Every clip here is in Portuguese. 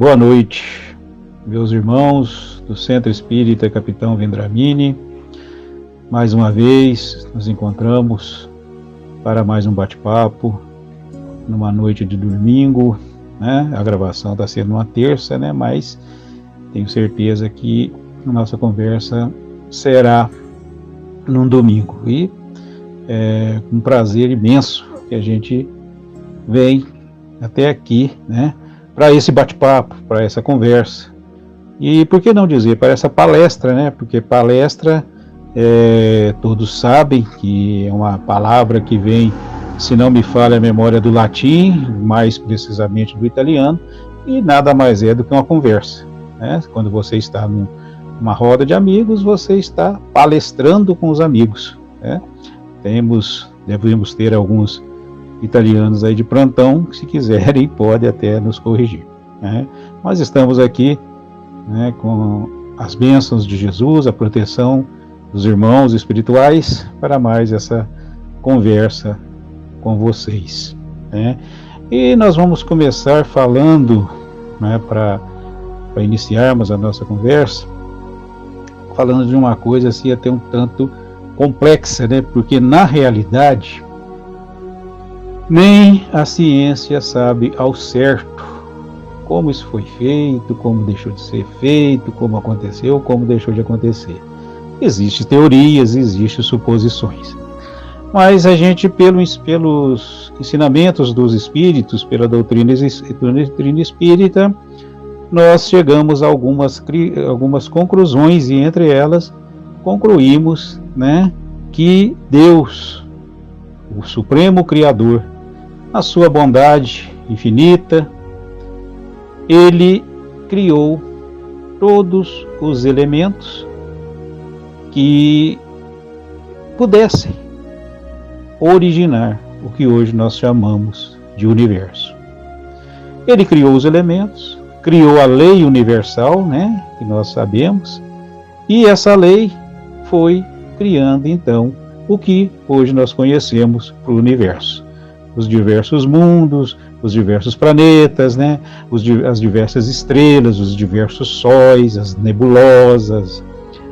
Boa noite, meus irmãos do Centro Espírita Capitão Vendramini. Mais uma vez nos encontramos para mais um bate-papo numa noite de domingo, né? A gravação está sendo uma terça, né? Mas tenho certeza que a nossa conversa será num domingo. E é com um prazer imenso que a gente vem até aqui, né? Para esse bate-papo, para essa conversa. E por que não dizer, para essa palestra, né? Porque palestra, todos sabem que é uma palavra que vem, se não me falha a memória, do latim, mais precisamente do italiano, e nada mais é do que uma conversa, né? Quando você está numa roda de amigos, você está palestrando com os amigos, né? Devemos ter alguns italianos aí de plantão, que se quiserem pode até nos corrigir, né? Nós estamos aqui, né, com as bênçãos de Jesus, a proteção dos irmãos espirituais, para mais essa conversa com vocês, né? E nós vamos começar falando, né, para iniciarmos a nossa conversa, falando de uma coisa assim até um tanto complexa, né? Porque na realidade nem a ciência sabe ao certo como isso foi feito, como deixou de ser feito, como aconteceu, como deixou de acontecer. Existem teorias, existem suposições. Mas a gente, pelos ensinamentos dos espíritos, pela doutrina espírita, nós chegamos a algumas conclusões, e entre elas concluímos, né, que Deus, o Supremo Criador, na sua bondade infinita, Ele criou todos os elementos que pudessem originar o que hoje nós chamamos de universo. Ele criou os elementos, criou a lei universal, né, que nós sabemos, e essa lei foi criando então o que hoje nós conhecemos para o universo. Os diversos mundos, os diversos planetas, né? As diversas estrelas, os diversos sóis, as nebulosas,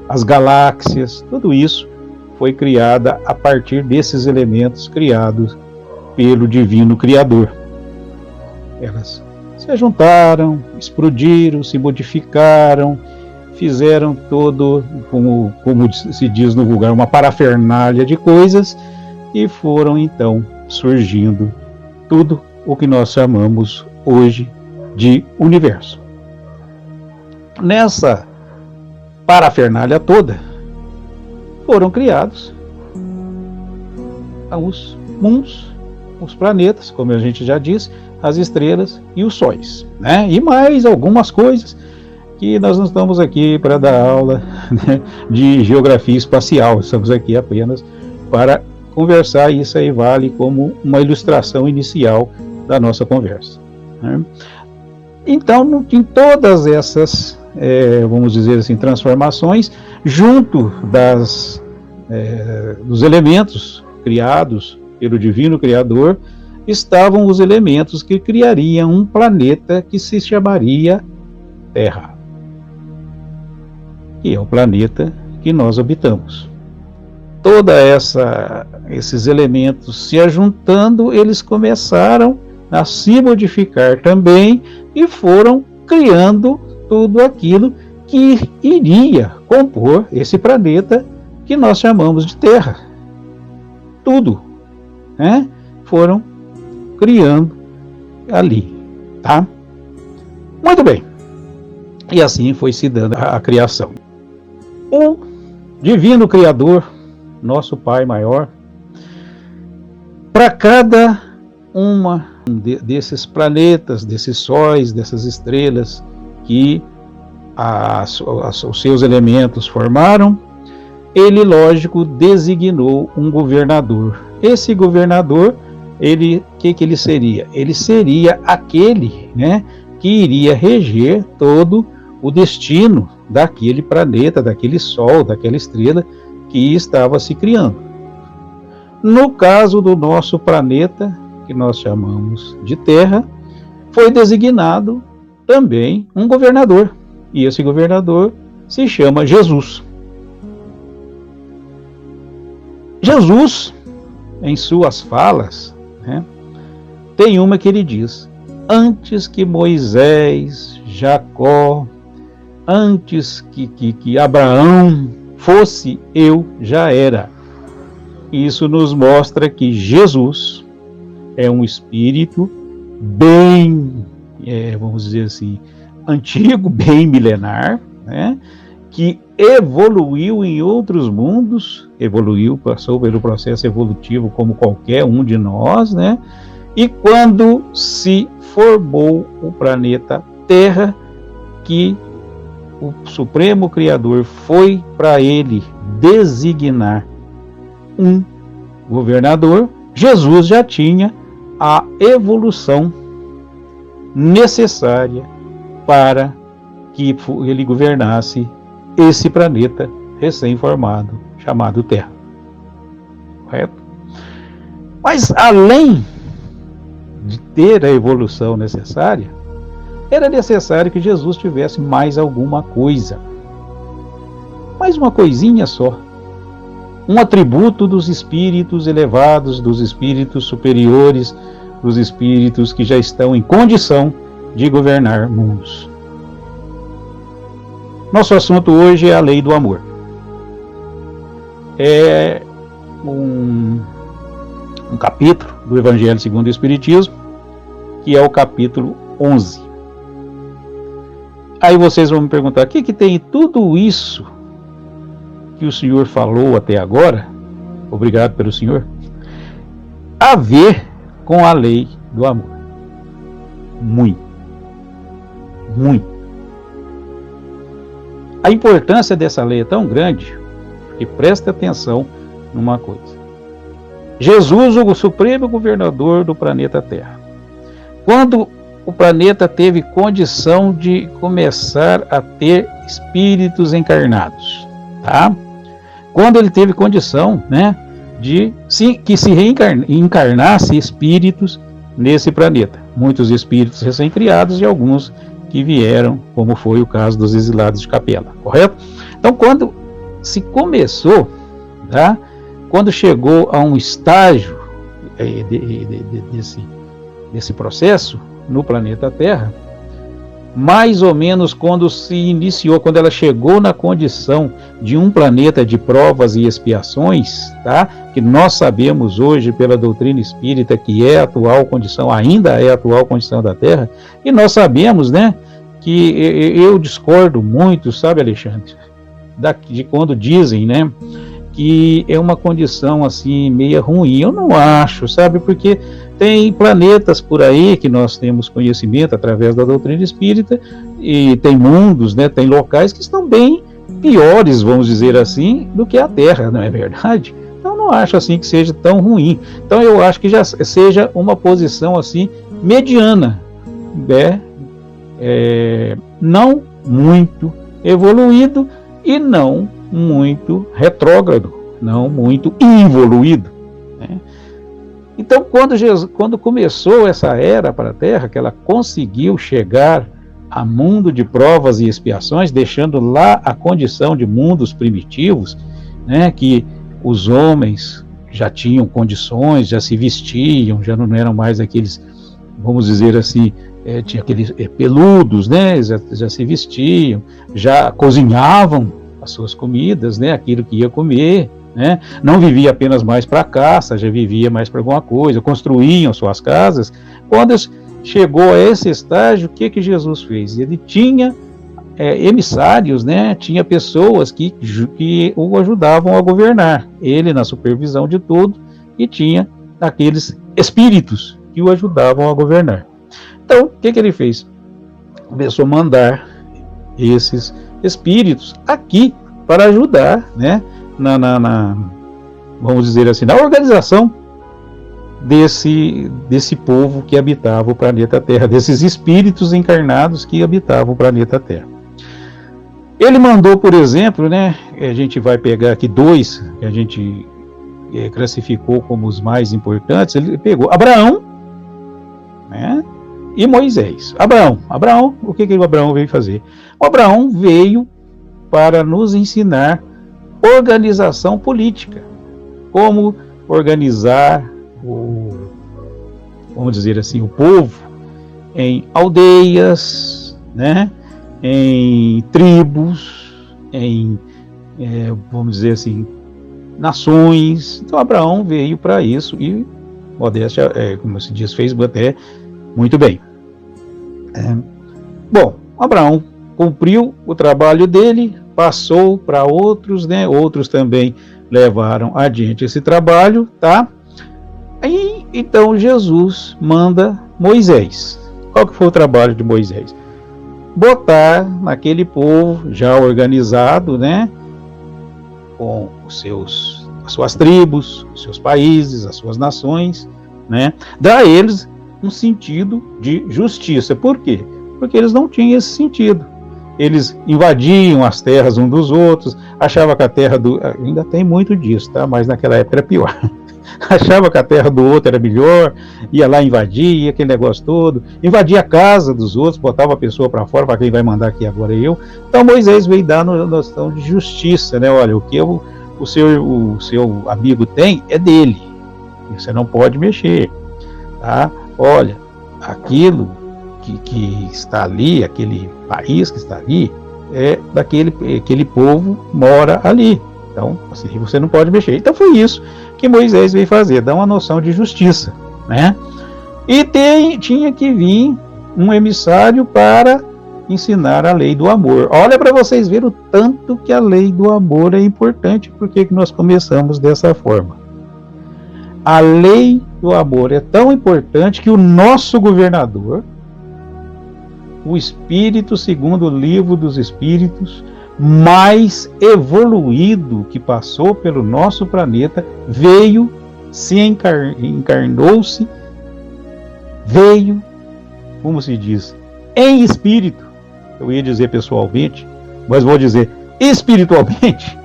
as galáxias, tudo isso foi criada a partir desses elementos criados pelo Divino Criador. Elas se juntaram, explodiram, se modificaram, fizeram todo, como se diz no vulgar, uma parafernália de coisas, e foram então surgindo tudo o que nós chamamos hoje de universo. Nessa parafernália toda foram criados os mundos, os planetas, como a gente já disse, as estrelas e os sóis, né? E mais algumas coisas que nós não estamos aqui para dar aula, né, de geografia espacial, estamos aqui apenas para conversar, e isso aí vale como uma ilustração inicial da nossa conversa, né? Então, em todas essas, vamos dizer assim, transformações, junto dos elementos criados pelo Divino Criador, estavam os elementos que criariam um planeta que se chamaria Terra, que é o planeta que nós habitamos. Esses elementos se ajuntando, eles começaram a se modificar também e foram criando tudo aquilo que iria compor esse planeta que nós chamamos de Terra. Tudo, né? Foram criando ali, tá? Muito bem. E assim foi se dando a criação. O Divino Criador, nosso Pai maior, para cada uma desses planetas, desses sóis, dessas estrelas que os seus elementos formaram, ele, lógico, designou um governador. Esse governador, que ele seria? Ele seria aquele, né, que iria reger todo o destino daquele planeta, daquele sol, daquela estrela que estava se criando. No caso do nosso planeta, que nós chamamos de Terra, foi designado também um governador, e esse governador se chama Jesus. Jesus, em suas falas, né, tem uma que ele diz: antes que Moisés, Jacó, antes que Abraão fosse, eu já era. Isso nos mostra que Jesus é um espírito bem, vamos dizer assim, antigo, bem milenar, né, que evoluiu em outros mundos, passou pelo processo evolutivo como qualquer um de nós, né, e quando se formou o planeta Terra, que o Supremo Criador foi para ele designar um governador, Jesus já tinha a evolução necessária para que ele governasse esse planeta recém-formado, chamado Terra. Correto? Mas além de ter a evolução necessária, era necessário que Jesus tivesse mais alguma coisa. Mais uma coisinha só. Um atributo dos espíritos elevados, dos espíritos superiores, dos espíritos que já estão em condição de governar mundos. Nosso assunto hoje é a lei do amor. É um capítulo do Evangelho segundo o Espiritismo, que é o capítulo 11. Aí vocês vão me perguntar, o que tem tudo isso que o senhor falou até agora, obrigado pelo senhor, a ver com a lei do amor? Muito. Muito. A importância dessa lei é tão grande que preste atenção numa coisa. Jesus, o supremo governador do planeta Terra, quando o planeta teve condição de começar a ter espíritos encarnados, tá? Quando ele teve condição, né, que se reencarnasse espíritos nesse planeta, muitos espíritos recém-criados e alguns que vieram, como foi o caso dos exilados de Capela, correto? Então, quando se começou, tá? Quando chegou a um estágio desse processo no planeta Terra, mais ou menos quando se iniciou, quando ela chegou na condição de um planeta de provas e expiações, tá? Que nós sabemos hoje pela doutrina espírita que é a atual condição, ainda é a atual condição da Terra, e nós sabemos, né, que eu discordo muito, sabe, Alexandre, de quando dizem, né, que é uma condição assim meio ruim. Eu não acho, sabe, porque tem planetas por aí que nós temos conhecimento através da doutrina espírita, e tem mundos, né, tem locais que estão bem piores, vamos dizer assim, do que a Terra, não é verdade? Então não acho assim que seja tão ruim. Então eu acho que já seja uma posição assim mediana, né? Não muito evoluído e não muito retrógrado, não muito involuído, né? Então, quando começou essa era para a Terra, que ela conseguiu chegar a mundo de provas e expiações, deixando lá a condição de mundos primitivos, né, que os homens já tinham condições, já se vestiam, já não eram mais aqueles, vamos dizer assim, tinha aqueles peludos, né, já se vestiam, já cozinhavam as suas comidas, né, aquilo que ia comer, né, não vivia apenas mais para caça, já vivia mais para alguma coisa, construíam suas casas. Quando chegou a esse estágio, o que Jesus fez? Ele tinha emissários, né, tinha pessoas que o ajudavam a governar, ele na supervisão de tudo, e tinha aqueles espíritos que o ajudavam a governar. Então, o que ele fez? Começou a mandar esses espíritos aqui para ajudar, né, vamos dizer assim, na organização desse povo que habitava o planeta Terra, desses espíritos encarnados que habitavam o planeta Terra. Ele mandou, por exemplo, né, a gente vai pegar aqui dois que a gente classificou como os mais importantes. Ele pegou Abraão, né, e Moisés. Abraão, o que o Abraão veio fazer? O Abraão veio para nos ensinar organização política, como organizar vamos dizer assim, o povo em aldeias, né, em tribos, vamos dizer assim, nações. Então Abraão veio para isso e modéstia, como se diz, fez até muito bem. Bom, Abraão cumpriu o trabalho dele, passou para outros, né? Outros também levaram adiante esse trabalho, tá? E então Jesus manda Moisés. Qual que foi o trabalho de Moisés? Botar naquele povo já organizado, né? Com as suas tribos, os seus países, as suas nações, né? Dar a eles um sentido de justiça. Por quê? Porque eles não tinham esse sentido. Eles invadiam as terras uns dos outros, achavam que a terra ainda tem muito disso, tá? Mas naquela época era pior. Achava que a terra do outro era melhor, ia lá invadir, aquele negócio todo, invadia a casa dos outros, botava a pessoa para fora, para quem vai mandar aqui agora é eu. Então Moisés veio dar noção de justiça, né? Olha, o que o seu amigo tem é dele, você não pode mexer, tá? Olha, aquilo que está ali, aquele país que está ali, é aquele povo mora ali. Então, assim, você não pode mexer. Então foi isso que Moisés veio fazer, dar uma noção de justiça, né? E tinha que vir um emissário para ensinar a lei do amor. Olha para vocês verem o tanto que a lei do amor é importante, porque nós começamos dessa forma. A lei do amor é tão importante que o nosso governador, o Espírito, segundo o livro dos Espíritos, mais evoluído que passou pelo nosso planeta, veio, se encarnou-se, veio, como se diz, em espírito. Eu ia dizer pessoalmente, mas vou dizer espiritualmente,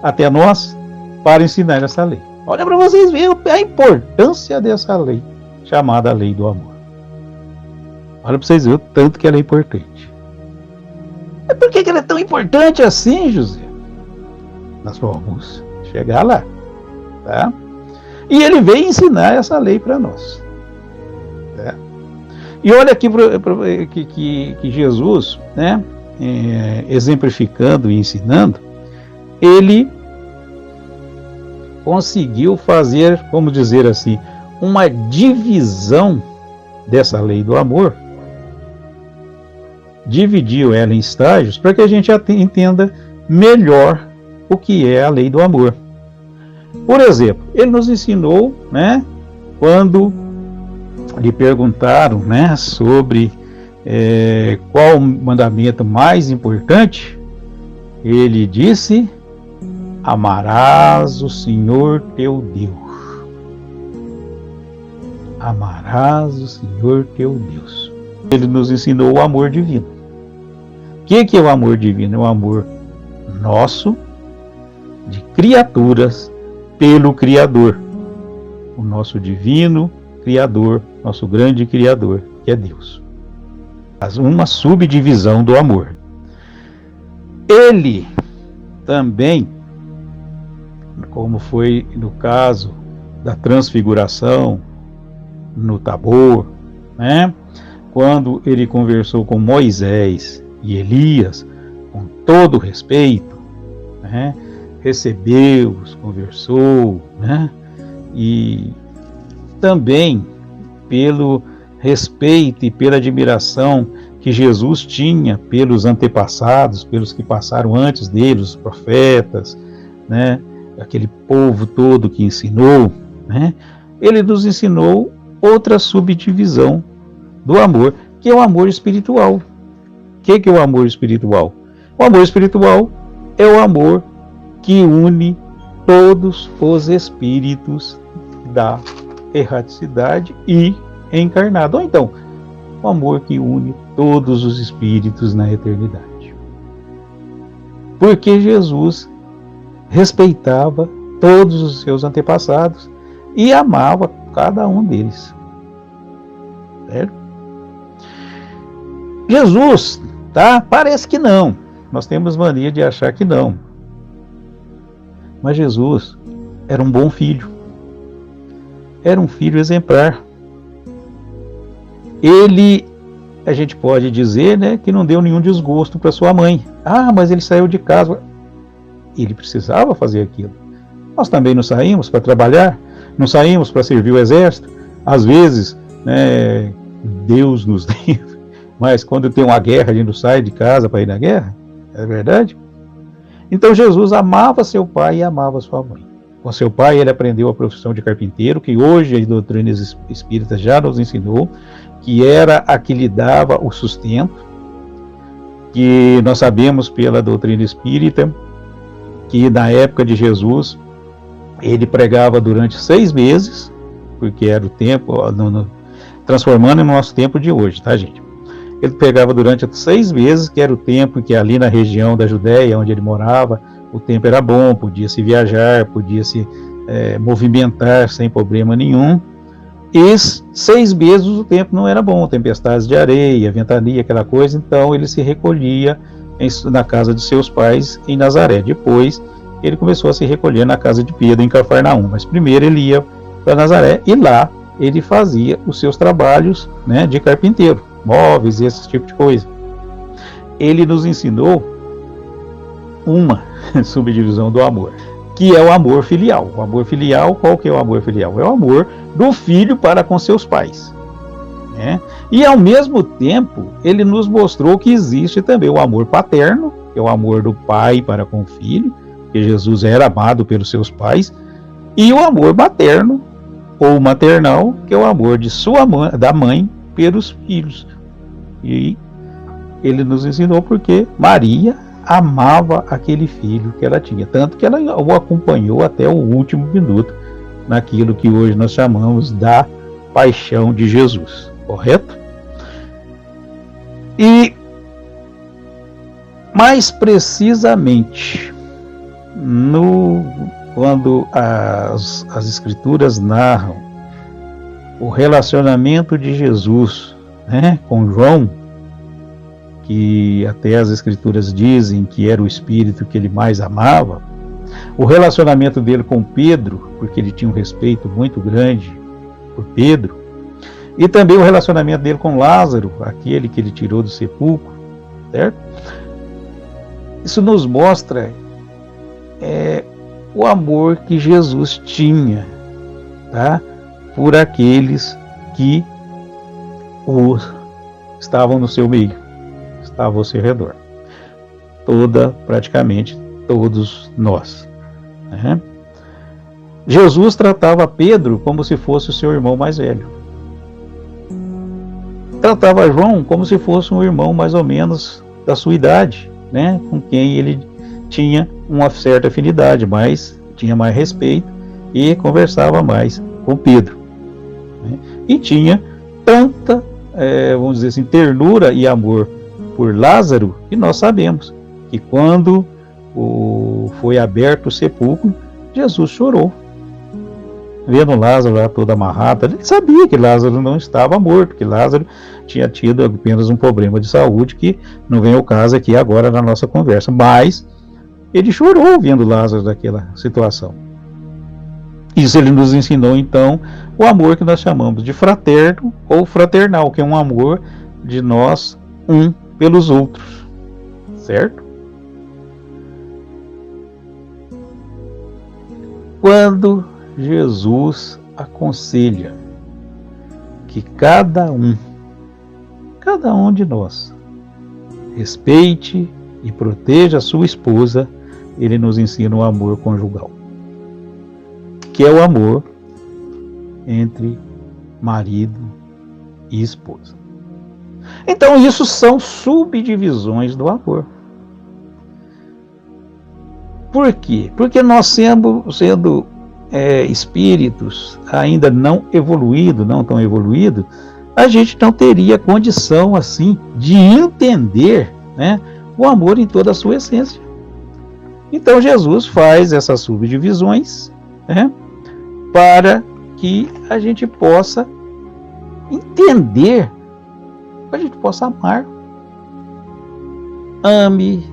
até nós, para ensinar essa lei. Olha para vocês verem a importância dessa lei, chamada lei do amor. Olha para vocês verem o tanto que ela é importante. Mas por que ela é tão importante assim, José? Nós vamos chegar lá, tá? E ele veio ensinar essa lei para nós. Tá? E olha aqui que Jesus, né, exemplificando e ensinando, ele conseguiu fazer, vamos dizer assim, uma divisão dessa lei do amor. Dividiu ela em estágios para que a gente entenda melhor o que é a lei do amor. Por exemplo, ele nos ensinou, né, quando lhe perguntaram, né, sobre qual o mandamento mais importante, ele disse: amarás o Senhor teu Deus. Amarás o Senhor teu Deus. Ele nos ensinou o amor divino. O que é o amor divino? É o amor nosso, de criaturas, pelo Criador. O nosso divino Criador, nosso grande Criador, que é Deus. Uma subdivisão do amor. Ele também, como foi no caso da transfiguração, no Tabor, né? Quando ele conversou com Moisés e Elias, com todo respeito, né? Recebeu-os, conversou, né? E também pelo respeito e pela admiração que Jesus tinha pelos antepassados, pelos que passaram antes dele, os profetas, né? Aquele povo todo que ensinou, né? Ele nos ensinou outra subdivisão do amor, que é o amor espiritual. O que é o amor espiritual? O amor espiritual é o amor que une todos os espíritos da erraticidade e encarnado. Ou então, o amor que une todos os espíritos na eternidade. Porque Jesus respeitava todos os seus antepassados e amava cada um deles. Certo? Jesus, tá? Parece que não. Nós temos mania de achar que não. Mas Jesus era um bom filho. Era um filho exemplar. Ele, a gente pode dizer, né, que não deu nenhum desgosto para sua mãe. Ah, mas ele saiu de casa. Ele precisava fazer aquilo. Nós também não saímos para trabalhar, não saímos para servir o exército. Às vezes, né, Deus nos livre, mas quando tem uma guerra, a gente não sai de casa para ir na guerra. É verdade? Então Jesus amava seu pai e amava sua mãe. Com seu pai ele aprendeu a profissão de carpinteiro, que hoje a doutrina espírita já nos ensinou, que era a que lhe dava o sustento, que nós sabemos pela doutrina espírita, que na época de Jesus, ele pregava durante 6 meses, porque era o tempo, transformando no nosso tempo de hoje, tá, gente? Ele pregava durante 6 meses, que era o tempo que ali na região da Judéia, onde ele morava, o tempo era bom, podia se viajar, podia se movimentar sem problema nenhum. E 6 meses o tempo não era bom, tempestades de areia, ventania, aquela coisa, então ele se recolhia na casa de seus pais em Nazaré. Depois ele começou a se recolher na casa de Pedro em Cafarnaum, mas primeiro ele ia para Nazaré e lá ele fazia os seus trabalhos, né, de carpinteiro, móveis e esse tipo de coisa. Ele nos ensinou uma subdivisão do amor, que é o amor filial. O amor filial, qual que é o amor filial? É o amor do filho para com seus pais, né? E ao mesmo tempo, ele nos mostrou que existe também o amor paterno, que é o amor do pai para com o filho, que Jesus era amado pelos seus pais, e o amor materno ou maternal, que é o amor de da mãe pelos filhos. E ele nos ensinou porque Maria amava aquele filho que ela tinha, tanto que ela o acompanhou até o último minuto naquilo que hoje nós chamamos da paixão de Jesus, correto? E mais precisamente quando as escrituras narram o relacionamento de Jesus, né, com João, que até as escrituras dizem que era o espírito que ele mais amava, o relacionamento dele com Pedro, porque ele tinha um respeito muito grande por Pedro, e também o relacionamento dele com Lázaro, aquele que ele tirou do sepulcro, certo? Isso nos mostra o amor que Jesus tinha, tá, por aqueles que estavam no seu meio, estavam ao seu redor. Praticamente todos nós, né? Jesus tratava Pedro como se fosse o seu irmão mais velho. Tratava João como se fosse um irmão mais ou menos da sua idade, né? Com quem ele tinha uma certa afinidade, mas tinha mais respeito e conversava mais com Pedro, né? E tinha tanta, vamos dizer assim, ternura e amor por Lázaro, que nós sabemos que quando foi aberto o sepulcro, Jesus chorou, vendo Lázaro lá todo amarrado. Ele sabia que Lázaro não estava morto, que Lázaro tinha tido apenas um problema de saúde, que não vem ao caso aqui agora na nossa conversa, mas ele chorou vendo Lázaro daquela situação. Isso ele nos ensinou então o amor que nós chamamos de fraterno ou fraternal, que é um amor de nós um pelos outros, certo? Quando Jesus aconselha que cada um de nós respeite e proteja a sua esposa, ele nos ensina o amor conjugal, que é o amor entre marido e esposa. Então isso são subdivisões do amor. Por quê? Porque nós sendo espíritos ainda não tão evoluídos, a gente não teria condição assim de entender, né, o amor em toda a sua essência. Então Jesus faz essas subdivisões, né, para que a gente possa entender, para a gente possa amar ame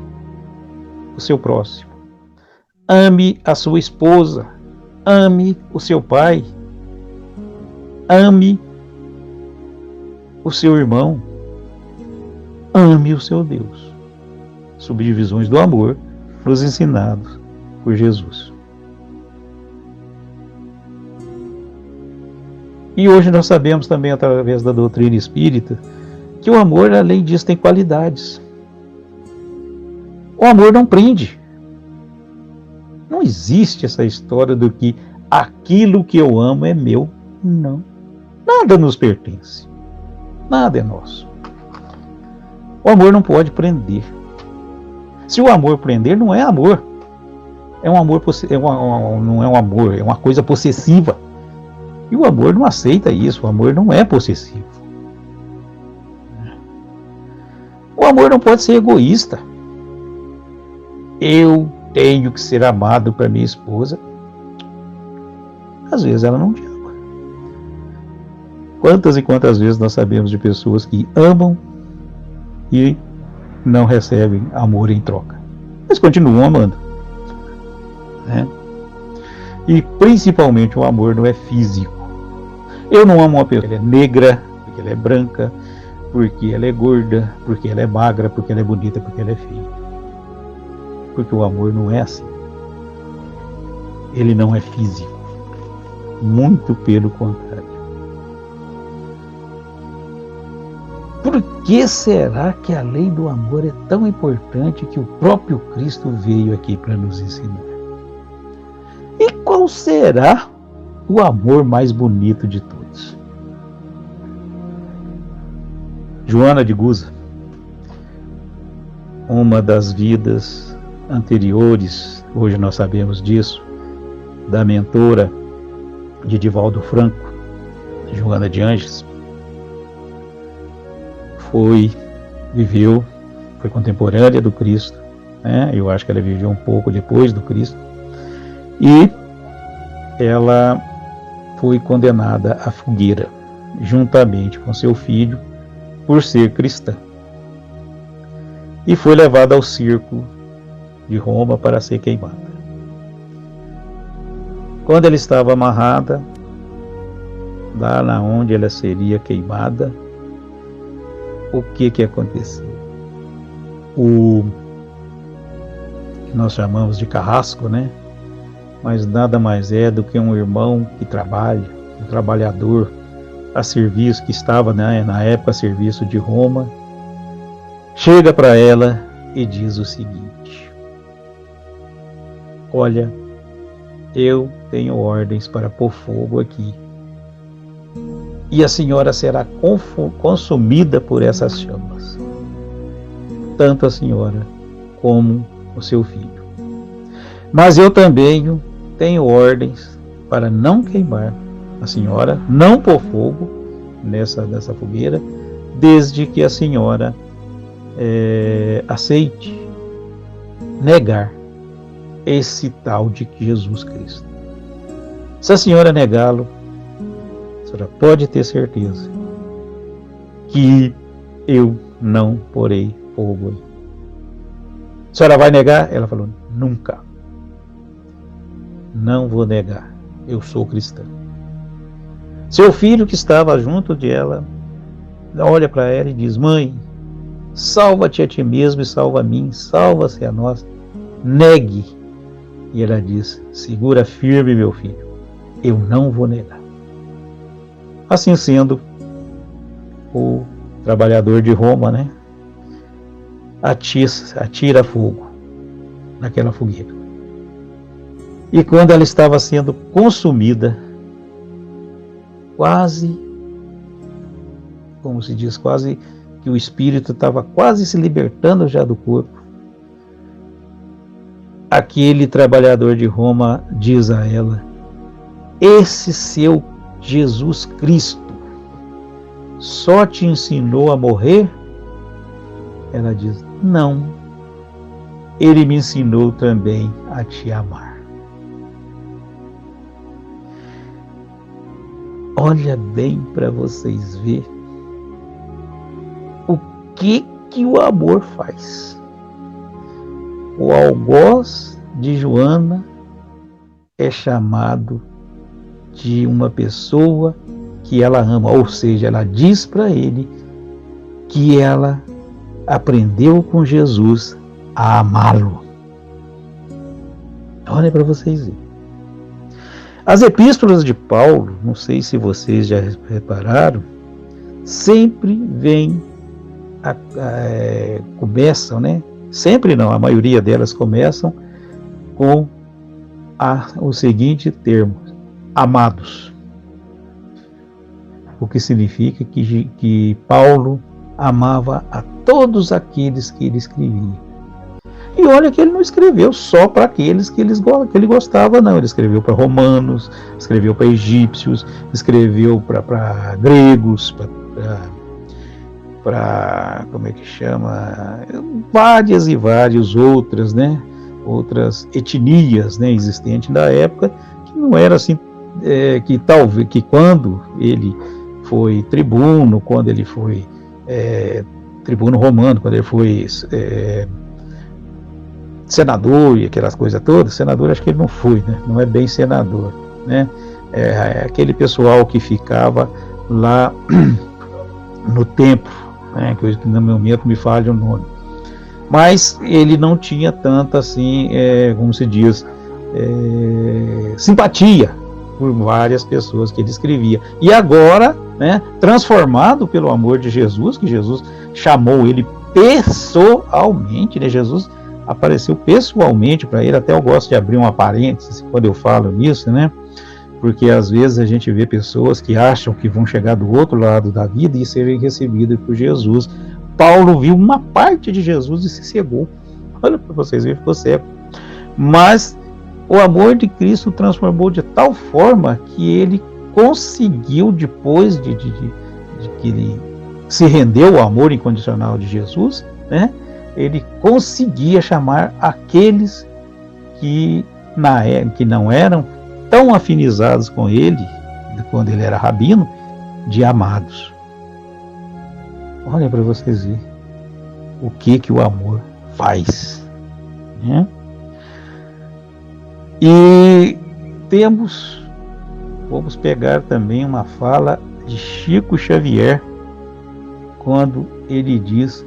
o seu próximo, ame a sua esposa, ame o seu pai, ame o seu irmão, ame o seu Deus. Subdivisões do amor nos ensinados por Jesus. E hoje nós sabemos também, através da doutrina espírita, que o amor, além disso, tem qualidades. O amor não prende. Não existe essa história do que aquilo que eu amo é meu. Não. Nada nos pertence. Nada é nosso. O amor não pode prender. Se o amor prender, não é amor. É um amor, não é um amor, é uma coisa possessiva. E o amor não aceita isso. O amor não é possessivo. O amor não pode ser egoísta. Eu tenho que ser amado para minha esposa. Às vezes ela não te ama. Quantas e quantas vezes nós sabemos de pessoas que amam e não recebem amor em troca, mas continuam amando, né? E principalmente o amor não é físico. Eu não amo uma pessoa porque ela é negra, porque ela é branca, porque ela é gorda, porque ela é magra, porque ela é bonita, porque ela é feia. Porque o amor não é assim. Ele não é físico. Muito pelo contrário. Por que será que a lei do amor é tão importante que o próprio Cristo veio aqui para nos ensinar? E qual será o amor mais bonito de todos? Joana de Guza, uma das vidas anteriores, hoje nós sabemos disso, da mentora de Divaldo Franco, Joana de Ângeles, foi contemporânea do Cristo, né? Eu acho que ela viveu um pouco depois do Cristo, e ela foi condenada à fogueira, juntamente com seu filho, por ser cristã, e foi levada ao circo de Roma para ser queimada. Quando ela estava amarrada, lá na onde ela seria queimada, o que aconteceu? O que nós chamamos de carrasco, né? Mas nada mais é do que um irmão que trabalha, um trabalhador a serviço, que estava, né, na época a serviço de Roma, chega para ela e diz o seguinte: olha, eu tenho ordens para pôr fogo aqui, e a senhora será consumida por essas chamas, tanto a senhora como o seu filho. Mas eu também tenho ordens para não queimar a senhora, não pôr fogo nessa fogueira, desde que a senhora aceite negar esse tal de Jesus Cristo. Se a senhora negá-lo, a senhora pode ter certeza que eu não porei fogo aí. A senhora vai negar? Ela falou: nunca. Não vou negar. Eu sou cristã. Seu filho, que estava junto de ela, olha para ela e diz: mãe, salva-te a ti mesmo e salva a mim, salva-se a nós, negue. E ela diz: segura firme, meu filho, eu não vou negar. Assim sendo, o trabalhador de Roma, né, atira fogo naquela fogueira. E quando ela estava sendo consumida, quase, como se diz, quase que o espírito estava quase se libertando já do corpo, aquele trabalhador de Roma diz a ela: esse seu Jesus Cristo só te ensinou a morrer? Ela diz: não, ele me ensinou também a te amar. Olha bem para vocês verem o que o amor faz. o algoz de Joana é chamado de uma pessoa que ela ama, ou seja, ela diz para ele que ela aprendeu com Jesus a amá-lo. Olha para vocês verem. As epístolas de Paulo, não sei se vocês já repararam, sempre começam, né? Sempre não, a maioria delas começam com o seguinte termo: amados. O que significa que Paulo amava a todos aqueles que ele escrevia. E olha que ele não escreveu só para aqueles que ele gostava, não. Ele escreveu para romanos, escreveu para egípcios, escreveu para gregos, para como é que chama? Várias e várias outras, né? Outras etnias, né, existentes na época, que não era assim, que quando ele foi tribuno, quando ele foi tribuno romano, quando ele foi senador e aquelas coisas todas, senador acho que ele não foi, né? Não é bem senador, né? Aquele pessoal que ficava lá no templo, né? Que no momento me falha o nome, mas ele não tinha tanta assim, como se diz, simpatia por várias pessoas que ele escrevia. E agora, né, transformado pelo amor de Jesus, que Jesus chamou ele pessoalmente, né? Jesus apareceu pessoalmente para ele. Até eu gosto de abrir uma parêntese quando eu falo nisso, né? Porque às vezes a gente vê pessoas que acham que vão chegar do outro lado da vida e serem recebidas por Jesus. Paulo viu uma parte de Jesus e se cegou. Olha para vocês verem, ficou cego. Mas o amor de Cristo transformou de tal forma que ele conseguiu, depois de que ele se rendeu ao amor incondicional de Jesus, né? Ele conseguia chamar aqueles que não eram tão afinizados com ele, quando ele era rabino, de amados. Olha para vocês verem o que o amor faz, né? E vamos pegar também uma fala de Chico Xavier, quando ele diz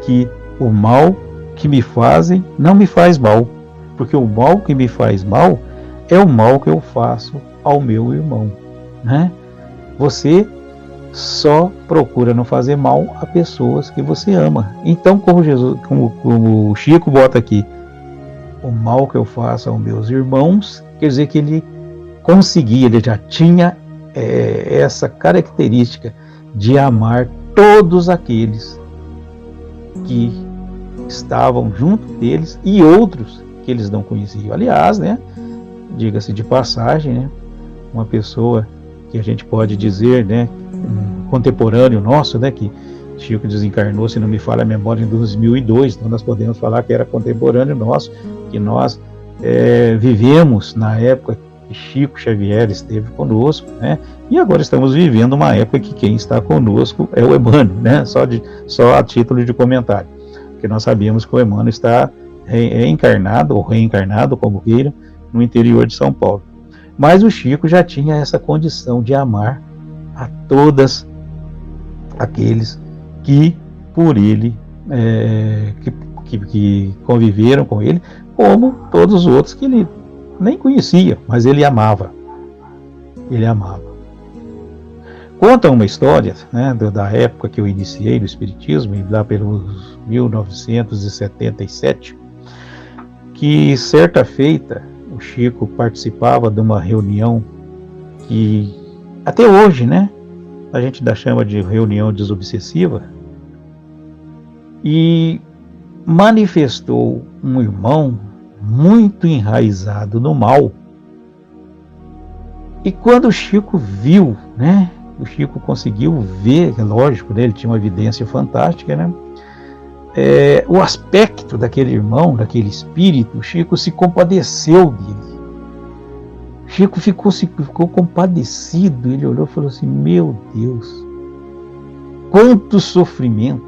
que o mal que me fazem não me faz mal, porque o mal que me faz mal é o mal que eu faço ao meu irmão, né? Você só procura não fazer mal a pessoas que você ama. Então, como o Chico bota aqui, o mal que eu faço aos meus irmãos, quer dizer que ele já tinha essa característica de amar todos aqueles que estavam junto deles e outros que eles não conheciam. Aliás, né, diga-se de passagem, né, uma pessoa que a gente pode dizer, né, um contemporâneo nosso, né, que Chico desencarnou, se não me falha a memória, em 2002, então nós podemos falar que era contemporâneo nosso, que nós vivemos na época que Chico Xavier esteve conosco, né, e agora estamos vivendo uma época que quem está conosco é o Emmanuel, né, só a título de comentário, porque nós sabemos que o Emmanuel está reencarnado, ou reencarnado, como queira, no interior de São Paulo. Mas o Chico já tinha essa condição de amar a todas aqueles que por ele, que conviveram com ele, como todos os outros que ele nem conhecia, mas ele amava. Ele amava. Conta uma história, né, da época que eu iniciei no Espiritismo, lá pelos 1977, que certa feita o Chico participava de uma reunião que até hoje, né, a gente chama de reunião desobsessiva, e manifestou um irmão muito enraizado no mal. E quando o Chico viu, né, o Chico conseguiu ver, lógico, né, ele tinha uma evidência fantástica, né, o aspecto daquele irmão, daquele espírito, o Chico se compadeceu dele. Chico ficou compadecido, ele olhou e falou assim: meu Deus, quanto sofrimento!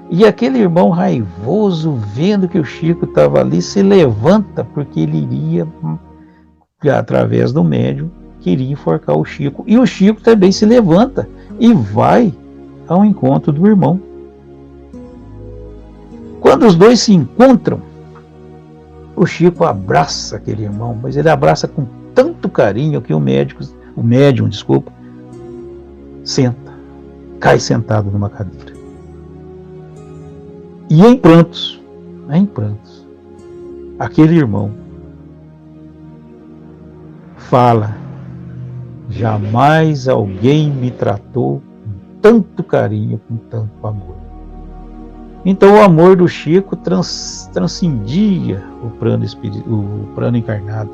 E aquele irmão raivoso, vendo que o Chico estava ali, se levanta, porque ele iria, através do médium, queria enforcar o Chico. E o Chico também se levanta e vai ao encontro do irmão. Quando os dois se encontram, o Chico abraça aquele irmão, mas ele abraça com tanto carinho que o médium, senta, cai sentado numa cadeira. E em prantos, aquele irmão fala: jamais alguém me tratou com tanto carinho, com tanto amor. Então o amor do Chico transcendia o plano encarnado.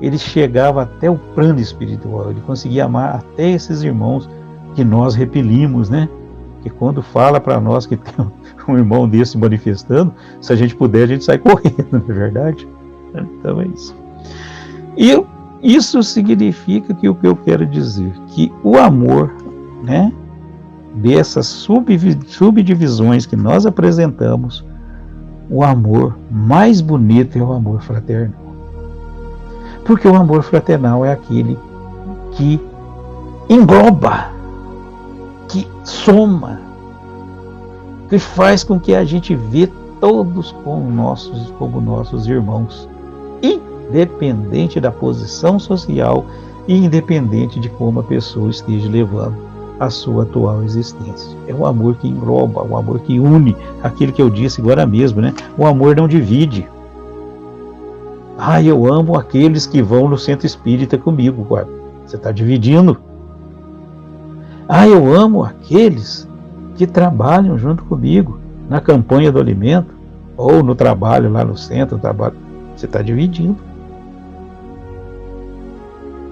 Ele chegava até o plano espiritual, ele conseguia amar até esses irmãos que nós repelimos, né? Que quando fala para nós que tem um irmão desse manifestando, se a gente puder, a gente sai correndo, não é verdade? Então é isso. E isso significa que o que eu quero dizer, que o amor, né, dessas subdivisões que nós apresentamos, o amor mais bonito é o amor fraternal. Porque o amor fraternal é aquele que engloba, que soma, que faz com que a gente vê todos como nossos irmãos, independente da posição social e independente de como a pessoa esteja levando a sua atual existência. É o amor que engloba, o amor que une, aquilo que eu disse agora mesmo, né? O amor não divide. Eu amo aqueles que vão no centro espírita comigo. Você está dividindo. Eu amo aqueles que trabalham junto comigo na campanha do alimento ou no trabalho lá no centro. Você está dividindo.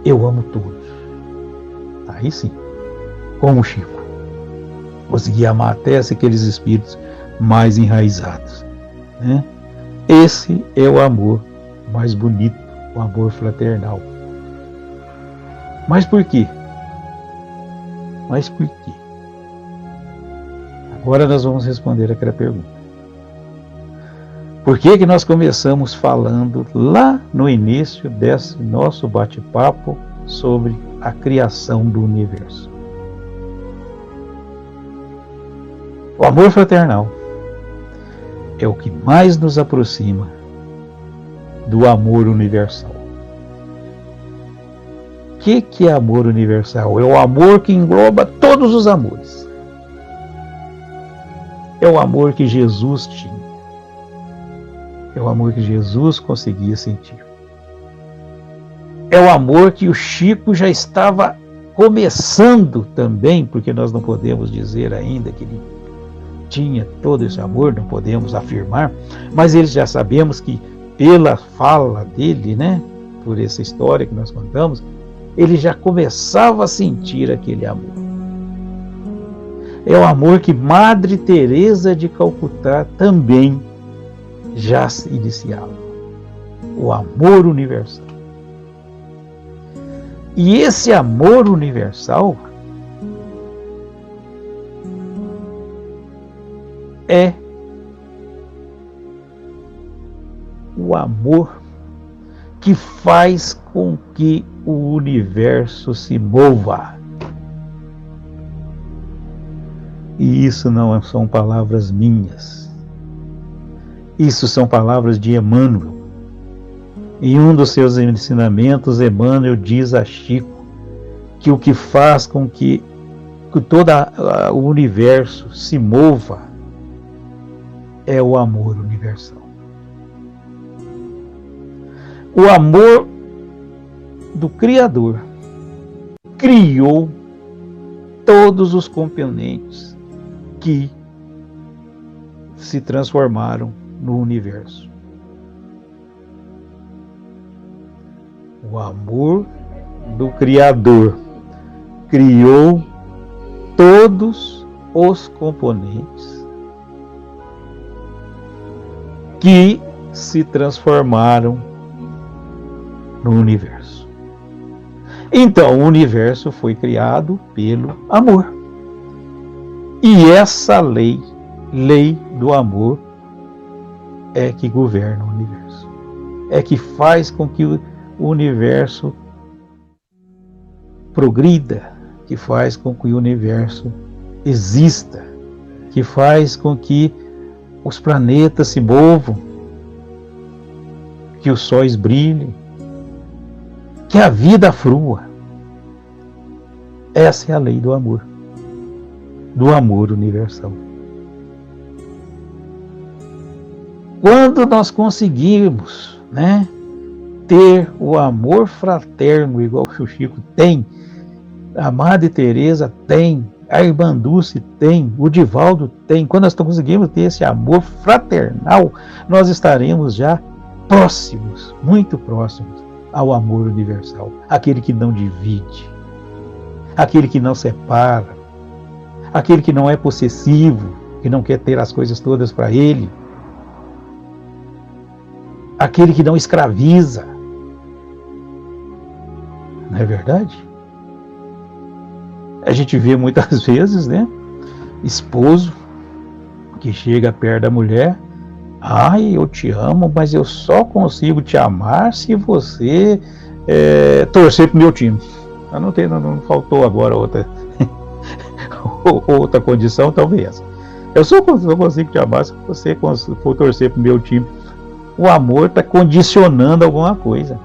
Eu amo todos. Aí sim, como o Chico, consegui amar até aqueles espíritos mais enraizados, né? Esse é o amor mais bonito, o amor fraternal. Mas por quê? Agora nós vamos responder aquela pergunta. Por que nós começamos falando lá no início desse nosso bate-papo sobre a criação do universo? O amor fraternal é o que mais nos aproxima do amor universal. O que é amor universal? É o amor que engloba todos os amores. É o amor que Jesus tinha. É o amor que Jesus conseguia sentir. É o amor que o Chico já estava começando também, porque nós não podemos dizer ainda que ele tinha todo esse amor, não podemos afirmar, mas eles já sabemos que pela fala dele, né, por essa história que nós contamos, ele já começava a sentir aquele amor. É o amor que Madre Teresa de Calcutá também já se iniciava. O amor universal. E esse amor universal é o amor que faz com que o universo se mova. E isso não são palavras minhas. Isso são palavras de Emmanuel. Em um dos seus ensinamentos, Emmanuel diz a Chico que o que faz com que todo o universo se mova é o amor universal. O amor do Criador criou todos os componentes que se transformaram no universo. O amor do Criador criou todos os componentes que se transformaram no universo. Então, o universo foi criado pelo amor. E essa lei lei do amor é que governa o universo. É que faz com que o universo progrida, que faz com que o universo exista, que faz com que os planetas se movam, que os sóis brilhem, que a vida frua. Essa é a lei do amor universal. Quando nós conseguirmos, ter o amor fraterno igual que o Chico tem, a Madre Teresa tem, a Irmã Dulce tem, o Divaldo tem, quando nós conseguirmos ter esse amor fraternal, nós estaremos já próximos, muito próximos ao amor universal, aquele que não divide, aquele que não separa, aquele que não é possessivo, que não quer ter as coisas todas para ele, aquele que não escraviza. Não é verdade? A gente vê muitas vezes, esposo que chega perto da mulher, eu te amo, mas eu só consigo te amar se você torcer pro meu time. Não faltou agora outra condição, talvez. Eu só consigo te amar se você for torcer pro meu time. O amor está condicionando alguma coisa.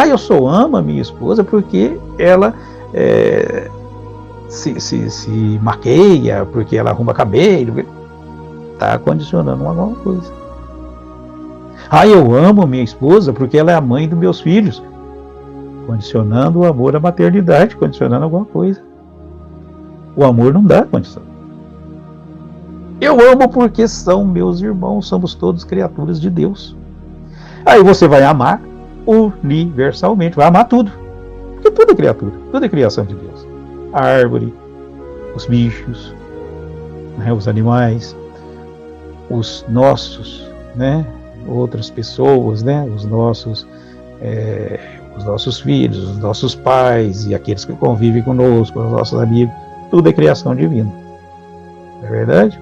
Eu só amo a minha esposa porque ela se maqueia, porque ela arruma cabelo. Está condicionando alguma coisa. Eu amo a minha esposa porque ela é a mãe dos meus filhos. Condicionando o amor à maternidade, condicionando alguma coisa. O amor não dá condição. Eu amo porque são meus irmãos, somos todos criaturas de Deus. Aí você vai amar universalmente, vai amar tudo. Porque tudo é criatura, tudo é criação de Deus. A árvore, os bichos, os animais, os nossos, outras pessoas, os nossos filhos, os nossos pais e aqueles que convivem conosco, os nossos amigos, tudo é criação divina. Não é verdade?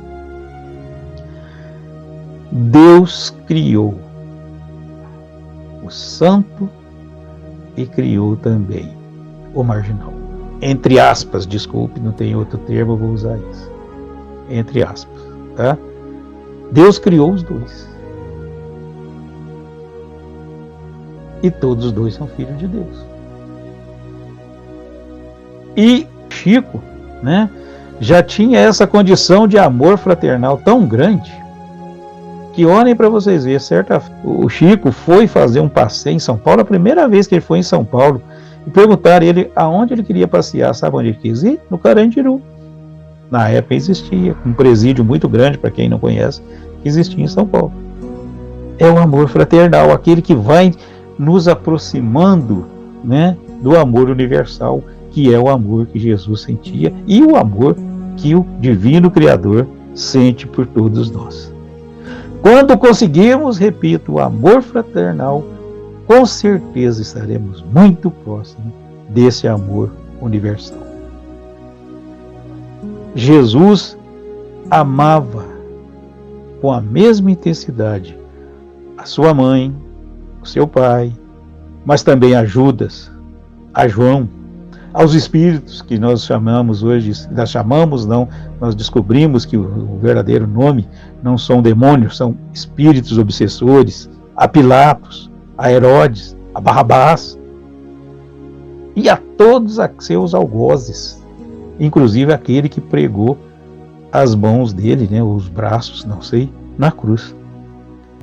Deus criou o santo e criou também o marginal. Entre aspas, desculpe, não tem outro termo, eu vou usar isso. Entre aspas, tá? Deus criou os dois. E todos os dois são filhos de Deus. E Chico, já tinha essa condição de amor fraternal tão grande que, olhem para vocês verem, o Chico foi fazer um passeio em São Paulo, a primeira vez que ele foi em São Paulo, e perguntaram ele aonde ele queria passear. Sabe onde ele quis ir? No Carandiru. Na época existia um presídio muito grande, para quem não conhece, que existia em São Paulo. É o amor fraternal, aquele que vai nos aproximando, do amor universal, que é o amor que Jesus sentia e o amor que o Divino Criador sente por todos nós. Quando conseguirmos, repito, o amor fraternal, com certeza estaremos muito próximos desse amor universal. Jesus amava com a mesma intensidade a sua mãe, o seu pai, mas também a Judas, a João, aos espíritos que nós chamamos hoje, nós descobrimos que o verdadeiro nome não são demônios, são espíritos obsessores, a Pilatos, a Herodes, a Barrabás, e a todos seus algozes, inclusive aquele que pregou as mãos dele, os braços, não sei, na cruz.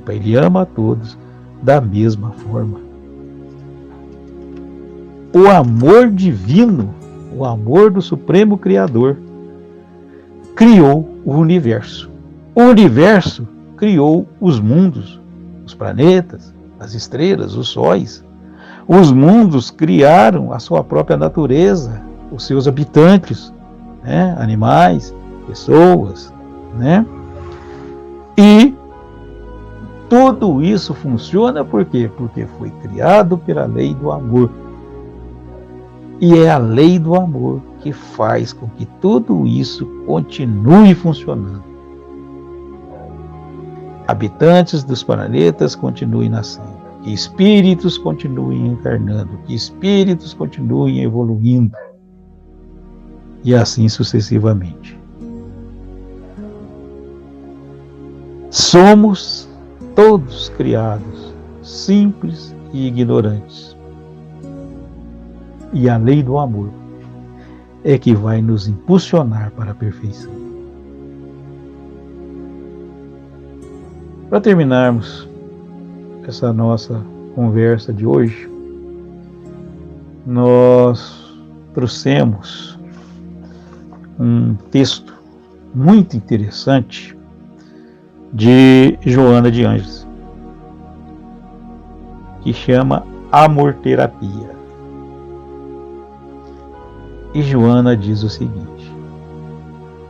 Ele ama a todos da mesma forma. O amor divino, o amor do Supremo Criador, criou o universo. O universo criou os mundos, os planetas, as estrelas, os sóis. Os mundos criaram a sua própria natureza, os seus habitantes, animais, pessoas, E tudo isso funciona por quê? Porque foi criado pela lei do amor. E é a lei do amor que faz com que tudo isso continue funcionando. habitantes dos planetas continuem nascendo, que espíritos continuem encarnando, que espíritos continuem evoluindo, e assim sucessivamente. Somos todos criados simples e ignorantes. E a lei do amor é que vai nos impulsionar para a perfeição. Para terminarmos essa nossa conversa de hoje, nós trouxemos um texto muito interessante de Joana de Ângeles, que chama Amor-Terapia. E Joana diz o seguinte: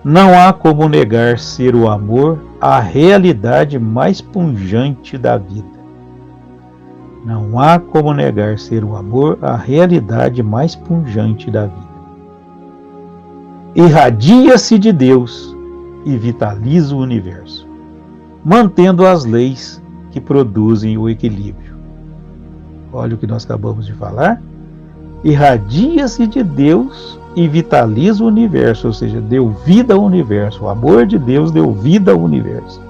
não há como negar ser o amor a realidade mais pungente da vida. Não há como negar ser o amor a realidade mais pungente da vida. Irradia-se de Deus e vitaliza o universo, mantendo as leis que produzem o equilíbrio. Olha o que nós acabamos de falar. Irradia-se de Deus e vitaliza o universo, ou seja, deu vida ao universo. O amor de Deus deu vida ao universo,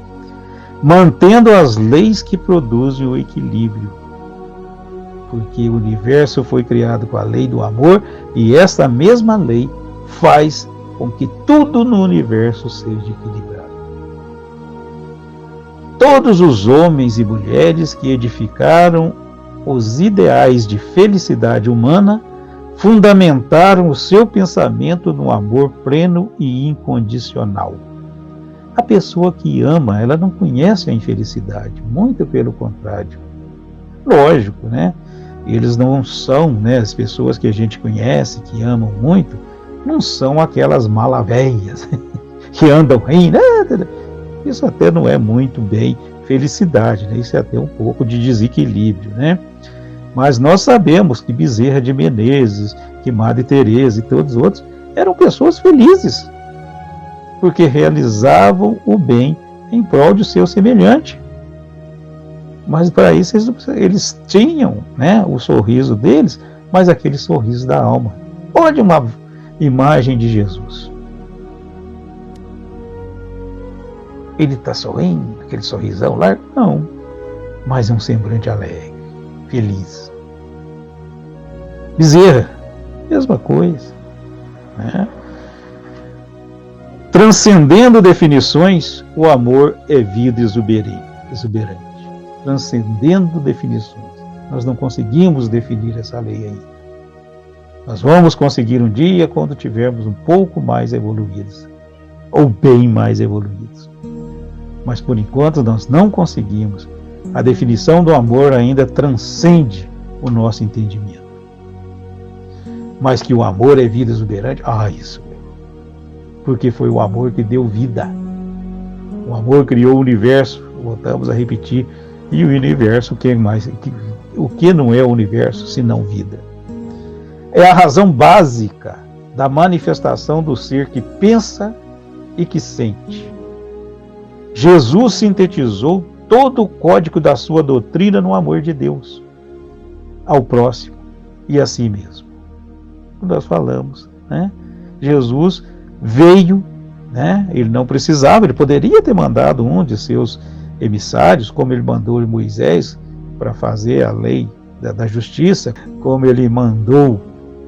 mantendo as leis que produzem o equilíbrio. Porque o universo foi criado com a lei do amor, e essa mesma lei faz com que tudo no universo seja equilibrado. Todos os homens e mulheres que edificaram os ideais de felicidade humana fundamentaram o seu pensamento no amor pleno e incondicional. A pessoa que ama, ela não conhece a infelicidade, muito pelo contrário. Lógico, né? Eles não são, né, as pessoas que a gente conhece, que amam muito, não são aquelas malavéias que andam rindo. Isso até não é muito bem felicidade, né? Isso é até um pouco de desequilíbrio, né? Mas nós sabemos que Bezerra de Menezes, que Madre Teresa e todos os outros eram pessoas felizes, porque realizavam o bem em prol de seu semelhante. Mas para isso eles tinham, né, o sorriso deles, mas aquele sorriso da alma. Olha uma imagem de Jesus. Ele está sorrindo, aquele sorrisão lá? Não, mas é um semblante alegre, feliz. Bezerra, mesma coisa, né? Transcendendo definições, o amor é vida exuberante. Transcendendo definições. Nós não conseguimos definir essa lei ainda. Nós vamos conseguir um dia quando tivermos um pouco mais evoluídos, ou bem mais evoluídos. Mas por enquanto nós não conseguimos. A definição do amor ainda transcende o nosso entendimento. Mas que o amor é vida exuberante, isso é. Porque foi o amor que deu vida. O amor criou o universo, voltamos a repetir, e o universo, o que não é o universo senão vida? É a razão básica da manifestação do ser que pensa e que sente. Jesus sintetizou todo o código da sua doutrina no amor de Deus ao próximo e a si mesmo. Nós falamos, né? Jesus veio, né? Ele não precisava, ele poderia ter mandado um de seus emissários, como ele mandou Moisés para fazer a lei da justiça, como ele mandou,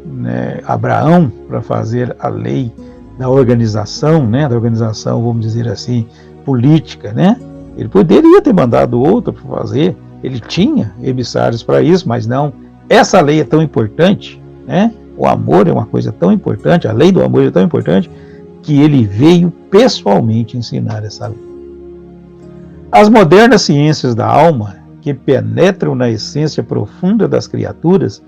né, Abraão para fazer a lei da organização, né? Da organização, vamos dizer assim, política, né? Ele poderia ter mandado outro para fazer, ele tinha emissários para isso, mas não. Essa lei é tão importante, né? O amor é uma coisa tão importante, a lei do amor é tão importante, que ele veio pessoalmente ensinar essa lei. As modernas ciências da alma, que penetram na essência profunda das criaturas,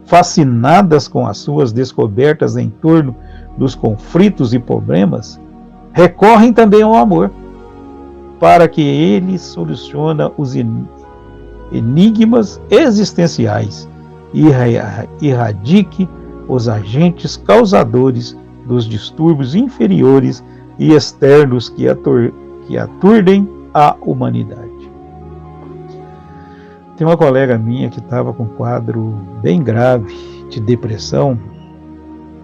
fascinadas com as suas descobertas em torno dos conflitos e problemas, recorrem também ao amor, para que ele solucione os enigmas existenciais e erradique os agentes causadores dos distúrbios inferiores e externos que aturdem a humanidade. Tem uma colega minha que estava com um quadro bem grave de depressão,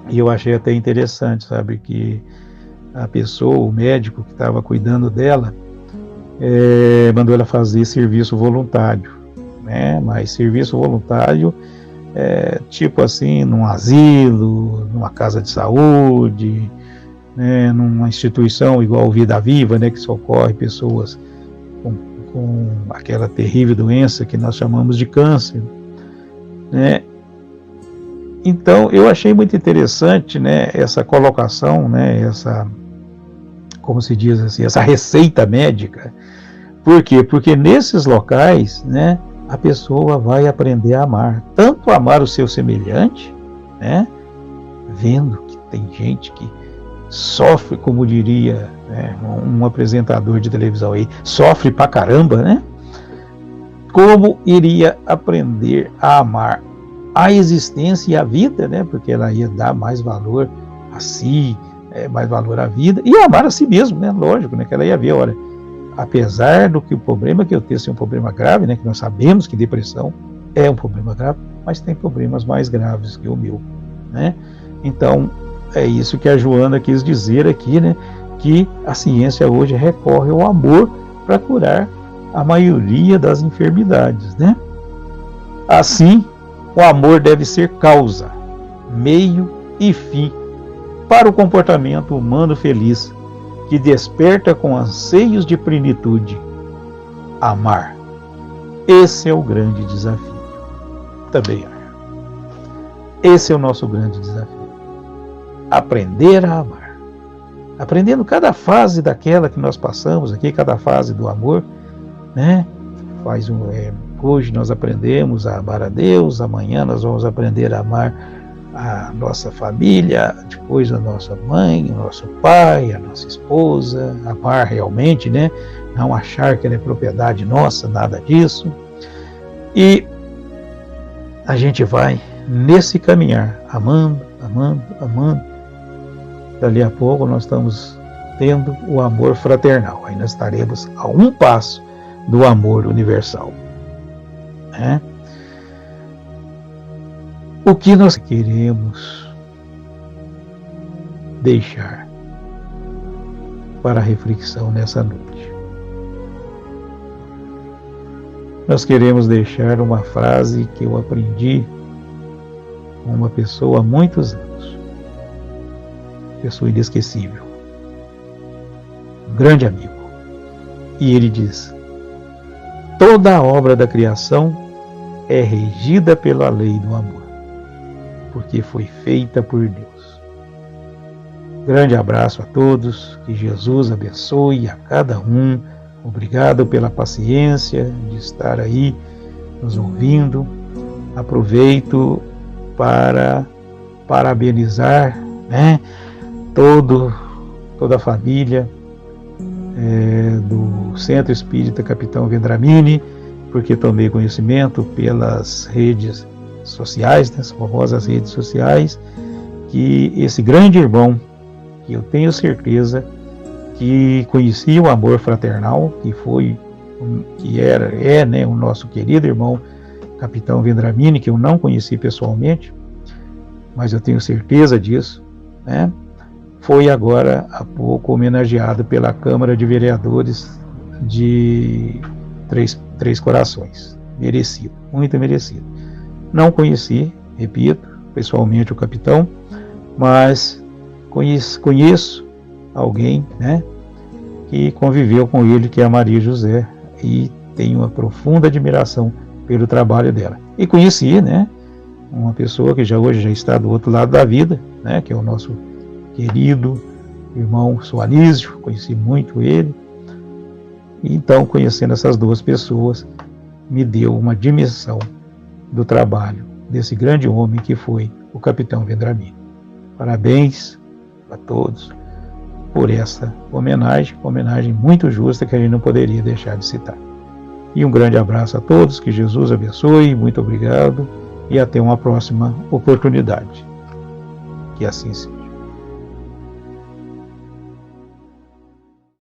e eu achei até interessante, sabe, que a pessoa, o médico que estava cuidando dela, mandou ela fazer serviço voluntário, né? Mas serviço voluntário, tipo assim, num asilo, numa casa de saúde, né? Numa instituição igual Vida Viva, né? Que socorre pessoas com aquela terrível doença que nós chamamos de câncer, né? Então eu achei muito interessante, né, essa colocação, né, essa, como se diz assim, essa receita médica. Por quê? Porque nesses locais, né, a pessoa vai aprender a amar, tanto amar o seu semelhante, né, vendo que tem gente que sofre, como diria, né, um apresentador de televisão aí, sofre pra caramba, né? Como iria aprender a amar a existência e a vida, né? Porque ela ia dar mais valor a si, mais valor à vida, e amar a si mesmo, né? Lógico, né? Que ela ia ver, olha, apesar do que o problema que eu tenho ser um problema grave, né? Que nós sabemos que depressão é um problema grave, mas tem problemas mais graves que o meu, né? Então, é isso que a Joana quis dizer aqui, né? Que a ciência hoje recorre ao amor para curar a maioria das enfermidades, né? Assim, o amor deve ser causa, meio e fim para o comportamento humano feliz, que desperta com anseios de plenitude. Amar. Esse é o grande desafio. Também acho. Esse é o nosso grande desafio. Aprender a amar. Aprendendo cada fase daquela que nós passamos aqui, cada fase do amor, né? Hoje nós aprendemos a amar a Deus, amanhã nós vamos aprender a amar a nossa família, depois a nossa mãe, o nosso pai, a nossa esposa, amar realmente, né? Não achar que ela é propriedade nossa, nada disso. E a gente vai nesse caminhar, amando, amando, amando. Dali a pouco nós estamos tendo o amor fraternal. Aí nós estaremos a um passo do amor universal. Né? O que nós queremos deixar para a reflexão nessa noite? Nós queremos deixar uma frase que eu aprendi com uma pessoa há muitos anos, pessoa inesquecível, um grande amigo, e ele diz: toda a obra da criação é regida pela lei do amor, porque foi feita por Deus. Grande abraço a todos, que Jesus abençoe a cada um. Obrigado pela paciência de estar aí nos ouvindo. Aproveito para parabenizar, né, toda a família do Centro Espírita Capitão Vendramini, porque tomei conhecimento pelas redes sociais, né, as famosas redes sociais, que esse grande irmão, que eu tenho certeza que conhecia o amor fraternal, né, o nosso querido irmão Capitão Vendramini, que eu não conheci pessoalmente, mas eu tenho certeza disso, né? Foi agora há pouco homenageado pela Câmara de Vereadores de Três Corações. Merecido, muito merecido. Não conheci, repito, pessoalmente o capitão, mas conheço alguém, né, que conviveu com ele, que é a Maria José, e tenho uma profunda admiração pelo trabalho dela. E conheci, né, uma pessoa que hoje já está do outro lado da vida, né, que é o nosso querido irmão Soanísio, conheci muito ele. E então, conhecendo essas duas pessoas, me deu uma dimensão do trabalho desse grande homem que foi o Capitão Vendramini. Parabéns a todos por essa homenagem muito justa que a gente não poderia deixar de citar. E um grande abraço a todos, que Jesus abençoe, muito obrigado e até uma próxima oportunidade. Que assim seja.